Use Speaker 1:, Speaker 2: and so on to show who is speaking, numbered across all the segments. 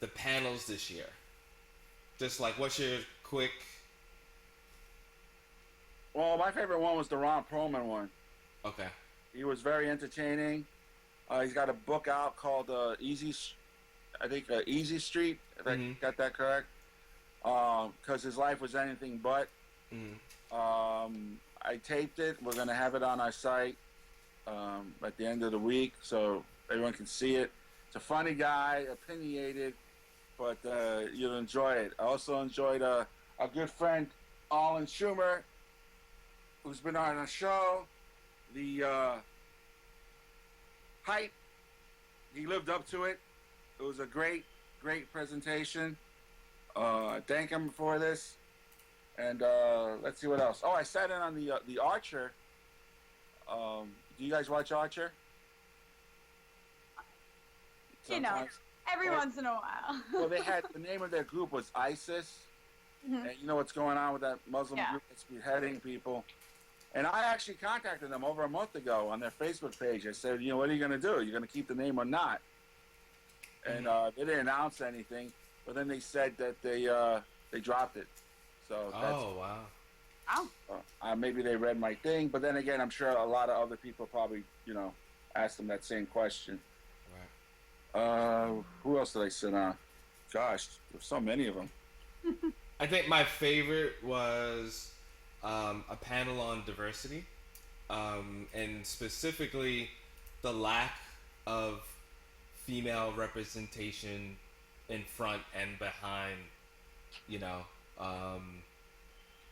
Speaker 1: the panels this year? Just like, what's your quick?
Speaker 2: Well, my favorite one was the Ron Perlman one.
Speaker 1: Okay.
Speaker 2: He was very entertaining. He's got a book out called I think Easy Street. If I
Speaker 1: Mm-hmm.
Speaker 2: got that correct. Because his life was anything but.
Speaker 1: Mm-hmm.
Speaker 2: I taped it. We're gonna have it on our site at the end of the week, so everyone can see it. It's a funny guy, opinionated, but you'll enjoy it. I also enjoyed our good friend Alan Schumer, who's been on our show. The hype, he lived up to it. It was a great presentation. Thank him for this. And let's see what else. Oh, I sat in on the Archer. Do you guys watch Archer?
Speaker 3: Sometimes. Every once in a while.
Speaker 2: Well, they had the name of their group was ISIS, and you know what's going on with that Muslim group that's beheading people. And I actually contacted them over a month ago on their Facebook page. I said, what are you going to do? Are you going to keep the name or not? And they didn't announce anything, but then they said that they dropped it. So
Speaker 1: wow.
Speaker 2: Maybe they read my thing, but then again, I'm sure a lot of other people probably, asked them that same question. Right. Who else did I sit on? Gosh, there's so many of them.
Speaker 1: I think my favorite was a panel on diversity, and specifically the lack of female representation in front and behind,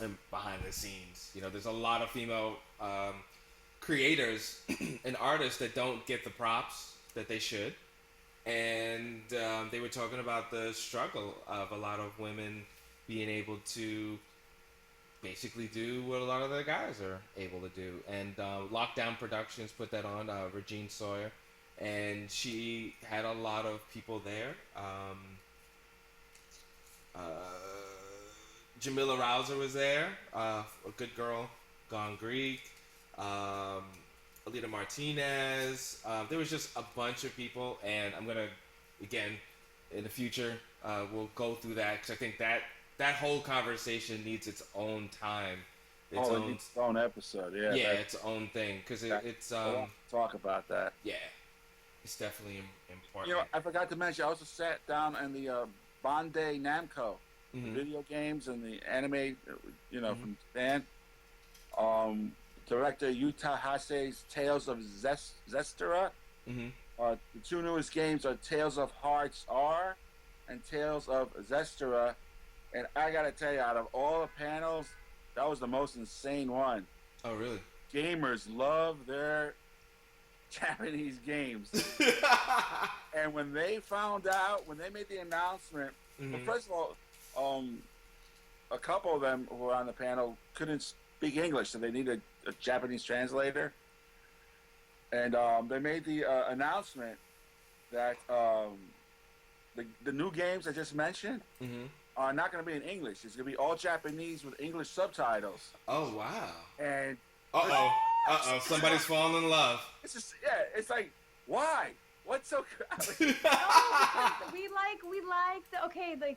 Speaker 1: and behind the scenes. There's a lot of female creators and artists that don't get the props that they should. And they were talking about the struggle of a lot of women being able to basically do what a lot of the guys are able to do. And Lockdown Productions put that on, Regine Sawyer. And she had a lot of people there. Jamila Rouser was there, a good girl, Gone Greek. Alita Martinez. There was just a bunch of people, and I'm gonna, again, in the future, we'll go through that because I think that whole conversation needs its own time.
Speaker 2: Its own episode, yeah.
Speaker 1: Yeah, its own thing because it's
Speaker 2: talk about that.
Speaker 1: Yeah, it's definitely important.
Speaker 2: I forgot to mention. I also sat down in the Bandai Namco, the video games and the anime, from Japan. Director Yuta Hase's Tales of Zestera. The two newest games are Tales of Hearts R and Tales of Zestera. And I gotta tell you, out of all the panels, that was the most insane one.
Speaker 1: Oh, really?
Speaker 2: Gamers love their Japanese games. And when they found out, when they made the announcement, well, first of all, a couple of them who were on the panel couldn't speak English, so they needed a Japanese translator. And they made the announcement that the new games I just mentioned are not going to be in English. It's going to be all Japanese with English subtitles.
Speaker 1: Oh, wow.
Speaker 2: And
Speaker 1: somebody's falling in love.
Speaker 2: It's just, it's like, why? What's so good?
Speaker 3: we like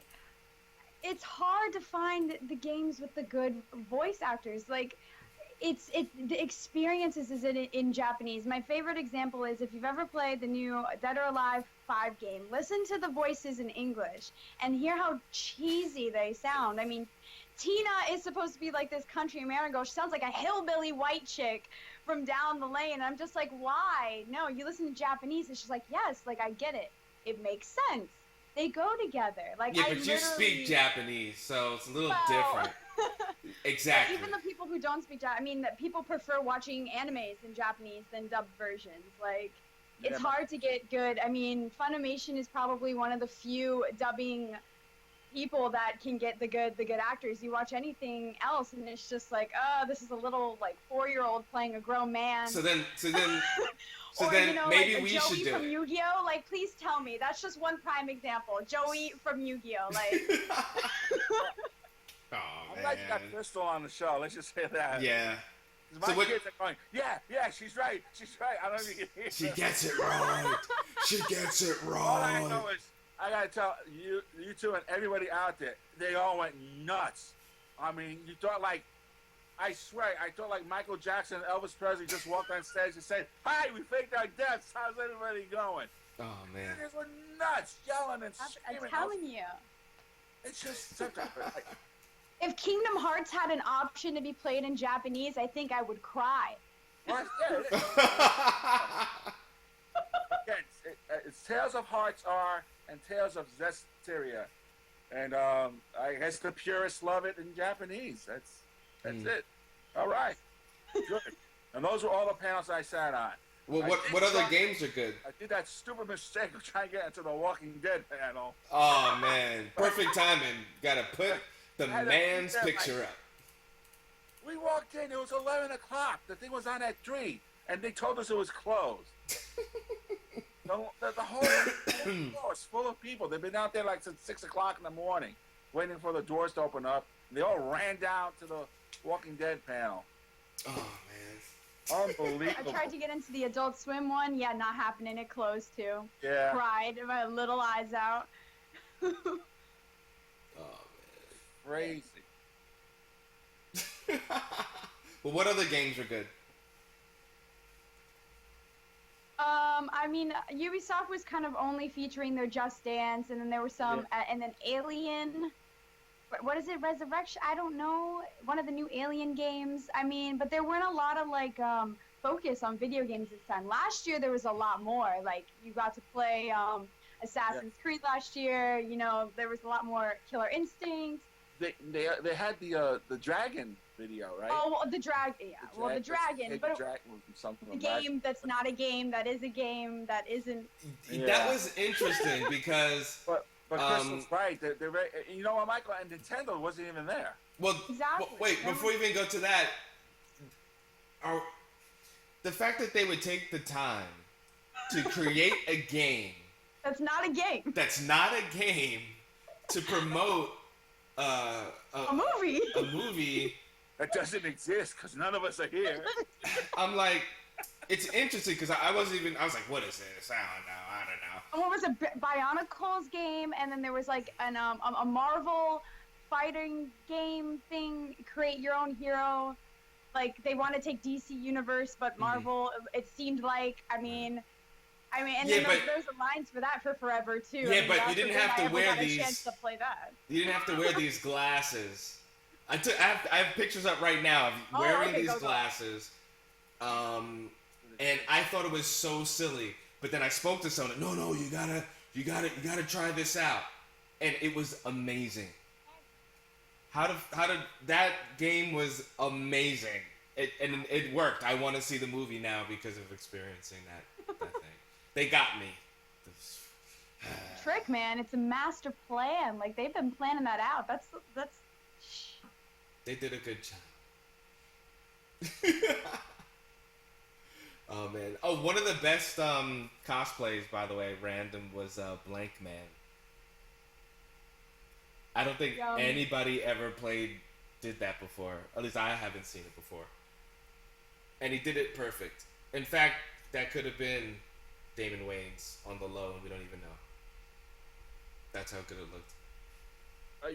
Speaker 3: it's hard to find the games with the good voice actors. Like, the experiences is in Japanese. My favorite example is if you've ever played the new Dead or Alive 5 game, listen to the voices in English and hear how cheesy they sound. I mean, Tina is supposed to be like this country American girl. She sounds like a hillbilly white chick from down the lane. I'm just like, why? No, you listen to Japanese. And she's like, yes, like, I get it. It makes sense. They go together. Like,
Speaker 1: yeah, but you speak Japanese, so it's a little different. Exactly.
Speaker 3: Even the people who don't speak Japanese, I mean, people prefer watching animes in Japanese than dubbed versions. Like, it's hard to get good. I mean, Funimation is probably one of the few dubbing people that can get the good actors. You watch anything else, and it's just like, oh, this is a little like 4-year-old playing a grown man.
Speaker 1: So then
Speaker 3: or,
Speaker 1: maybe
Speaker 3: like
Speaker 1: we
Speaker 3: Joey
Speaker 1: should do
Speaker 3: from
Speaker 1: it.
Speaker 3: Yu-Gi-Oh! Like, please tell me. That's just one prime example. Joey from Yu-Gi-Oh! Like.
Speaker 1: Oh,
Speaker 2: I'm glad you got Crystal on the show. Let's just say that.
Speaker 1: Yeah.
Speaker 2: My kids are going, yeah, she's right. I don't even hear
Speaker 1: She gets it right. She gets it
Speaker 2: All I know
Speaker 1: right.
Speaker 2: is I gotta tell you two and everybody out there, they all went nuts. I mean, you thought like, I swear, I thought like Michael Jackson and Elvis Presley just walked on stage and said, "Hi, we faked our deaths. How's everybody going?"
Speaker 1: Oh man,
Speaker 2: They just were nuts, yelling and screaming.
Speaker 3: I'm telling you.
Speaker 2: It's just such a like,
Speaker 3: If Kingdom Hearts had an option to be played in Japanese, I think I would cry.
Speaker 2: what? Yeah, it's Tales of Hearts R and Tales of Zestiria, and I guess the purists love it in Japanese. That's it. All right, good. And those were all the panels I sat on.
Speaker 1: well, what other games are good?
Speaker 2: I did that stupid mistake of trying to get into the Walking Dead panel.
Speaker 1: Oh man, perfect timing. Gotta put the man's picture up.
Speaker 2: We walked in, it was 11 o'clock. The thing was on at 3, and they told us it was closed. the whole floor is full of people. They've been out there like since 6 o'clock in the morning, waiting for the doors to open up. And they all ran down to the Walking Dead panel.
Speaker 1: Oh man.
Speaker 2: Unbelievable.
Speaker 3: I tried to get into the Adult Swim one. Yeah, not happening. It closed too.
Speaker 2: Yeah.
Speaker 3: Cried, my little eyes out.
Speaker 1: Oh man.
Speaker 2: Crazy.
Speaker 1: Well, what other games are good?
Speaker 3: I mean, Ubisoft was kind of only featuring their Just Dance, and then there were some, and then Alien. What is it? Resurrection? I don't know. One of the new Alien games. I mean, but there weren't a lot of like focus on video games this time. Last year there was a lot more. Like you got to play Assassin's Creed last year. You know, there was a lot more Killer Instinct.
Speaker 2: They had the dragon video, right?
Speaker 3: Oh, well, the dragon. Yeah, the dragon. But
Speaker 2: something
Speaker 3: the game that's not a game, that is a game, that isn't.
Speaker 1: Yeah. That was interesting because.
Speaker 2: But Crystal's right. They're very, you know what, Michael? And Nintendo wasn't even there.
Speaker 1: Well,
Speaker 3: exactly.
Speaker 1: Wait, before we even go to that, the fact that they would take the time to create a game
Speaker 3: that's not a game.
Speaker 1: That's not a game to promote a
Speaker 3: movie.
Speaker 1: A movie
Speaker 2: that doesn't exist because none of us are here.
Speaker 1: I'm like, it's interesting because I was like, what is this? I don't know.
Speaker 3: And what was a Bionicles game, and then there was like a Marvel fighting game thing, create your own hero. Like they want to take DC Universe, but Marvel. It seemed like, I mean, and
Speaker 1: yeah,
Speaker 3: then there's lines for that for forever too.
Speaker 1: Yeah,
Speaker 3: I mean,
Speaker 1: but you didn't have to wear these.
Speaker 3: Chance to play that.
Speaker 1: You didn't have to wear these glasses. I have pictures up right now of wearing these glasses. And I thought it was so silly. But then I spoke to someone. No, you gotta try this out, and it was amazing. How did that game was amazing. It worked. I want to see the movie now because of experiencing that thing. They got me.
Speaker 3: Trick, man, it's a master plan. Like they've been planning that out. That's.
Speaker 1: They did a good job. Oh man! Oh, one of the best cosplays, by the way, random, was Blank Man. I don't think anybody ever did that before. At least I haven't seen it before. And he did it perfect. In fact, that could have been Damon Wayans on the low, and we don't even know. That's how good it looked.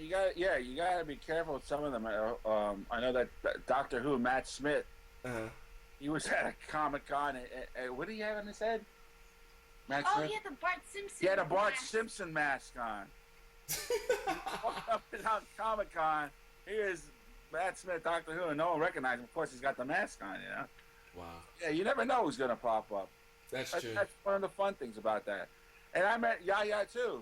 Speaker 2: You gotta be careful with some of them. I know that Doctor Who, Matt Smith. He was at a Comic-Con. What did he have on his head? Matt Smith?
Speaker 4: He had the Bart Simpson.
Speaker 2: He had a Bart Simpson mask on. Walked up and down Comic-Con. Here's Matt Smith, Doctor Who, and no one recognized him. Of course, he's got the mask on, you know?
Speaker 1: Wow.
Speaker 2: Yeah, you never know who's going to pop up.
Speaker 1: That's true.
Speaker 2: That's one of the fun things about that. And I met Yaya, too.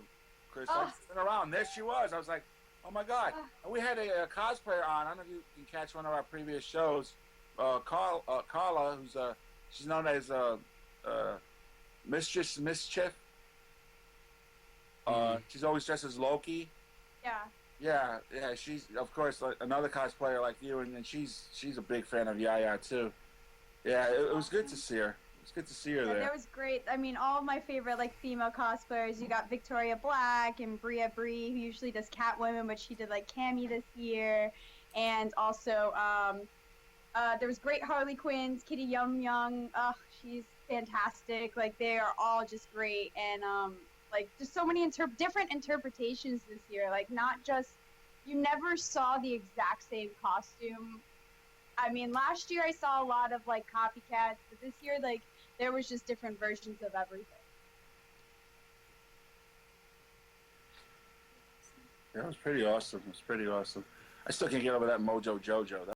Speaker 2: Chris, I was sitting around. There she was. I was like, oh, my God. And we had a cosplayer on. I don't know if you can catch one of our previous shows. Carla, she's known as Mistress Mischief. She's always dressed as Loki. Yeah. She's of course another cosplayer like you, and she's a big fan of Yaya too. Yeah, it was good to see her. It was good to see her there.
Speaker 3: That was great. I mean, all of my favorite like female cosplayers. You got Victoria Black and Bria Bree, who usually does Catwoman, but she did like Cammy this year, and also there was great Harley Quinns, Kitty Young. She's fantastic. Like they are all just great, and Like, just so many different interpretations this year. Like, not just, you never saw the exact same costume. I mean, last year I saw a lot of like copycats, but this year, like, there was just different versions of everything.
Speaker 2: That was pretty awesome. It was pretty awesome. I still can't get over that Mojo Jojo.